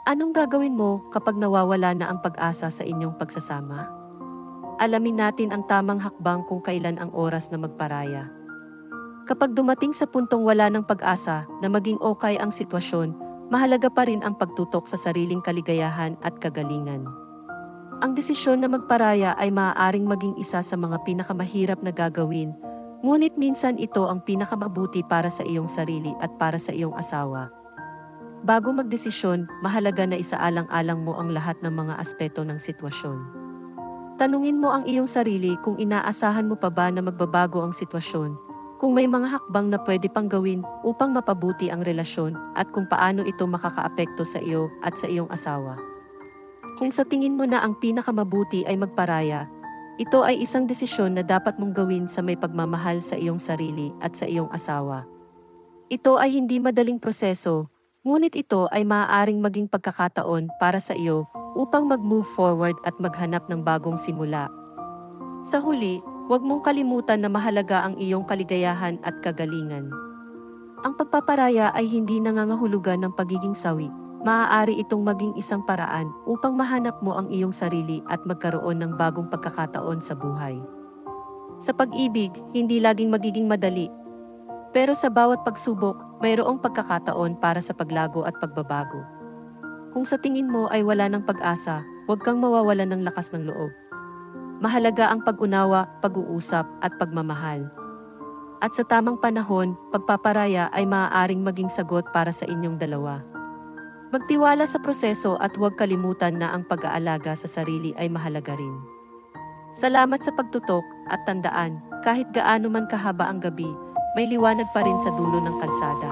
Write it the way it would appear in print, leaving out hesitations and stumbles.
Anong gagawin mo kapag nawawala na ang pag-asa sa inyong pagsasama? Alamin natin ang tamang hakbang kung kailan ang oras na magparaya. Kapag dumating sa puntong wala ng pag-asa na maging okay ang sitwasyon, mahalaga pa rin ang pagtutok sa sariling kaligayahan at kagalingan. Ang desisyon na magparaya ay maaaring maging isa sa mga pinakamahirap na gagawin, ngunit minsan ito ang pinakamabuti para sa iyong sarili at para sa iyong asawa. Bago magdesisyon, mahalaga na isaalang-alang mo ang lahat ng mga aspeto ng sitwasyon. Tanungin mo ang iyong sarili kung inaasahan mo pa ba na magbabago ang sitwasyon, kung may mga hakbang na pwede pang gawin upang mapabuti ang relasyon at kung paano ito makakaapekto sa iyo at sa iyong asawa. Kung sa tingin mo na ang pinakamabuti ay magparaya, ito ay isang desisyon na dapat mong gawin sa may pagmamahal sa iyong sarili at sa iyong asawa. Ito ay hindi madaling proseso, ngunit ito ay maaaring maging pagkakataon para sa iyo upang mag-move forward at maghanap ng bagong simula. Sa huli, huwag mong kalimutan na mahalaga ang iyong kaligayahan at kagalingan. Ang pagpaparaya ay hindi nangangahulugan ng pagiging sawi. Maaari itong maging isang paraan upang mahanap mo ang iyong sarili at magkaroon ng bagong pagkakataon sa buhay. Sa pag-ibig, hindi laging magiging madali. Pero sa bawat pagsubok, mayroong pagkakataon para sa paglago at pagbabago. Kung sa tingin mo ay wala ng pag-asa, huwag kang mawawalan ng lakas ng loob. Mahalaga ang pag-unawa, pag-uusap, at pagmamahal. At sa tamang panahon, pagpaparaya ay maaaring maging sagot para sa inyong dalawa. Magtiwala sa proseso at huwag kalimutan na ang pag-aalaga sa sarili ay mahalaga rin. Salamat sa pagtutok at tandaan, kahit gaano man kahaba ang gabi, may liwanag pa rin sa dulo ng kalsada.